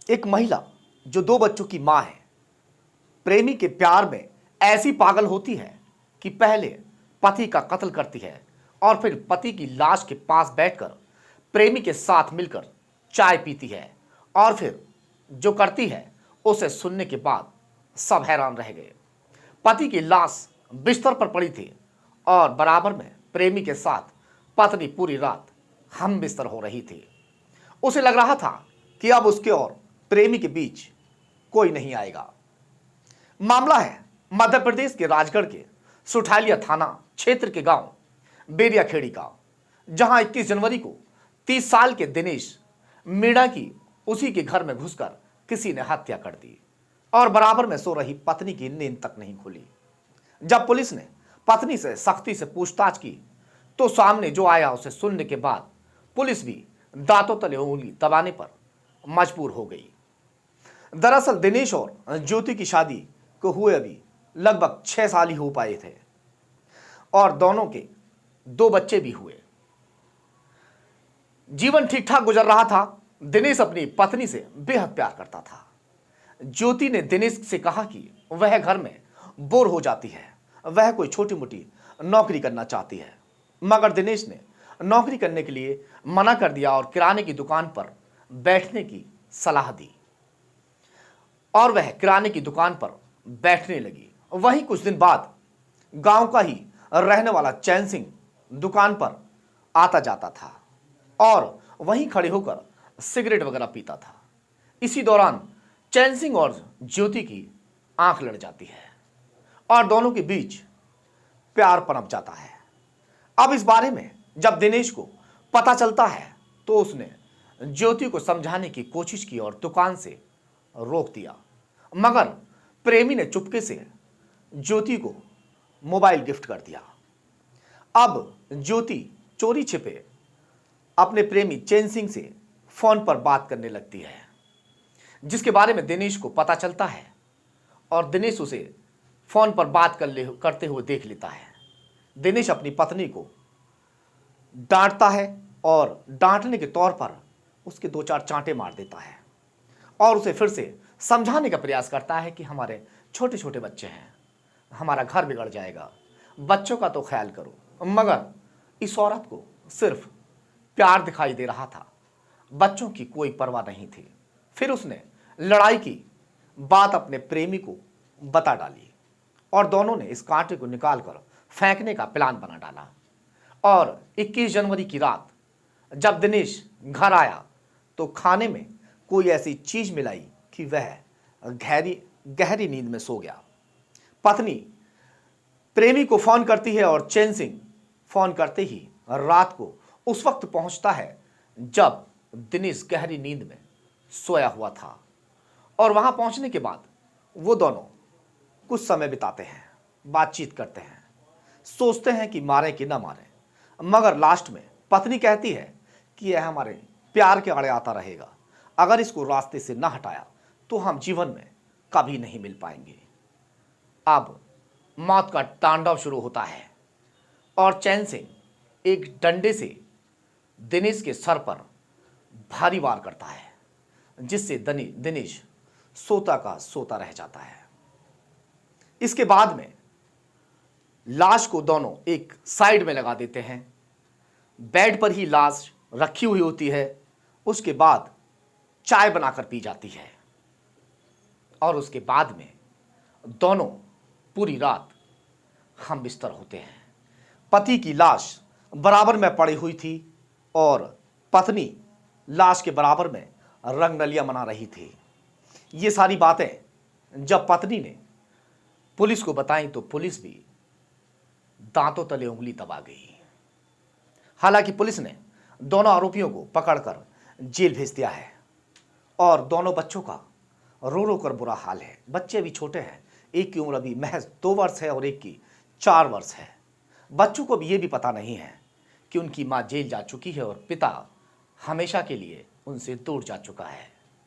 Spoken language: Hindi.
एक महिला जो दो बच्चों की मां है, प्रेमी के प्यार में ऐसी पागल होती है कि पहले पति का कत्ल करती है और फिर पति की लाश के पास बैठकर प्रेमी के साथ मिलकर चाय पीती है। और फिर जो करती है उसे सुनने के बाद सब हैरान रह गए। पति की लाश बिस्तर पर पड़ी थी और बराबर में प्रेमी के साथ पत्नी पूरी रात हम बिस्तर हो रही थी। उसे लग रहा था कि अब उसके और प्रेमी के बीच कोई नहीं आएगा। मामला है मध्य प्रदेश के राजगढ़ के सुठालिया थाना क्षेत्र के गांव बेरियाखेड़ी का, जहां 21 जनवरी को 30 साल के दिनेश मीणा की उसी के घर में घुसकर किसी ने हत्या कर दी और बराबर में सो रही पत्नी की नींद तक नहीं खुली। जब पुलिस ने पत्नी से सख्ती से पूछताछ की तो सामने जो आया उसे सुनने के बाद पुलिस भी दांतों तले उंगली दबाने पर मजबूर हो गई। दरअसल दिनेश और ज्योति की शादी को हुए अभी लगभग 6 साल ही हो पाए थे और दोनों के 2 बच्चे भी हुए। जीवन ठीक ठाक गुजर रहा था। दिनेश अपनी पत्नी से बेहद प्यार करता था। ज्योति ने दिनेश से कहा कि वह घर में बोर हो जाती है, वह कोई छोटी मोटी नौकरी करना चाहती है, मगर दिनेश ने नौकरी करने के लिए मना कर दिया और किराने की दुकान पर बैठने की सलाह दी और वह किराने की दुकान पर बैठने लगी। वहीं कुछ दिन बाद गांव का ही रहने वाला चैन सिंह दुकान पर आता जाता था और वहीं खड़े होकर सिगरेट वगैरह पीता था। इसी दौरान चैन सिंह और ज्योति की आंख लड़ जाती है और दोनों के बीच प्यार पनप जाता है। अब इस बारे में जब दिनेश को पता चलता है तो उसने ज्योति को समझाने की कोशिश की और दुकान से रोक दिया, मगर प्रेमी ने चुपके से ज्योति को मोबाइल गिफ्ट कर दिया। अब ज्योति चोरी छिपे अपने प्रेमी चैन सिंह से फोन पर बात करने लगती है, जिसके बारे में दिनेश को पता चलता है और दिनेश उसे फोन पर बात करते हुए देख लेता है। दिनेश अपनी पत्नी को डांटता है और डांटने के तौर पर उसके 2-4 चांटे मार देता है और उसे फिर से समझाने का प्रयास करता है कि हमारे छोटे छोटे बच्चे हैं, हमारा घर बिगड़ जाएगा, बच्चों का तो ख्याल करो। मगर इस औरत को सिर्फ प्यार दिखाई दे रहा था, बच्चों की कोई परवाह नहीं थी। फिर उसने लड़ाई की बात अपने प्रेमी को बता डाली और दोनों ने इस कांटे को निकालकर फेंकने का प्लान बना डाला। और 21 जनवरी की रात जब दिनेश घर आया तो खाने में कोई ऐसी चीज मिलाई कि वह गहरी नींद में सो गया। पत्नी प्रेमी को फोन करती है और चैन सिंह फोन करते ही रात को उस वक्त पहुंचता है जब दिनेश गहरी नींद में सोया हुआ था और वहां पहुंचने के बाद वो दोनों कुछ समय बिताते हैं, बातचीत करते हैं, सोचते हैं कि मारे कि ना मारे, मगर लास्ट में पत्नी कहती है कि यह हमारे प्यार के आड़े आता रहेगा, अगर इसको रास्ते से ना हटाया तो हम जीवन में कभी नहीं मिल पाएंगे। अब मौत का तांडव शुरू होता है और चैन सिंह एक डंडे से दिनेश के सर पर भारी वार करता है, जिससे दिनेश सोता का सोता रह जाता है। इसके बाद में लाश को दोनों एक साइड में लगा देते हैं। बेड पर ही लाश रखी हुई होती है। उसके बाद चाय बनाकर पी जाती है और उसके बाद में दोनों पूरी रात हम बिस्तर होते हैं। पति की लाश बराबर में पड़ी हुई थी और पत्नी लाश के बराबर में रंगरलियां मना रही थी। ये सारी बातें जब पत्नी ने पुलिस को बताई तो पुलिस भी दांतों तले उंगली दबा गई। हालांकि पुलिस ने दोनों आरोपियों को पकड़कर जेल भेज दिया है और दोनों बच्चों का रो रो कर बुरा हाल है। बच्चे भी छोटे हैं, एक की उम्र अभी महज 2 वर्ष है और एक की 4 वर्ष है। बच्चों को भी ये भी पता नहीं है कि उनकी माँ जेल जा चुकी है और पिता हमेशा के लिए उनसे दूर जा चुका है।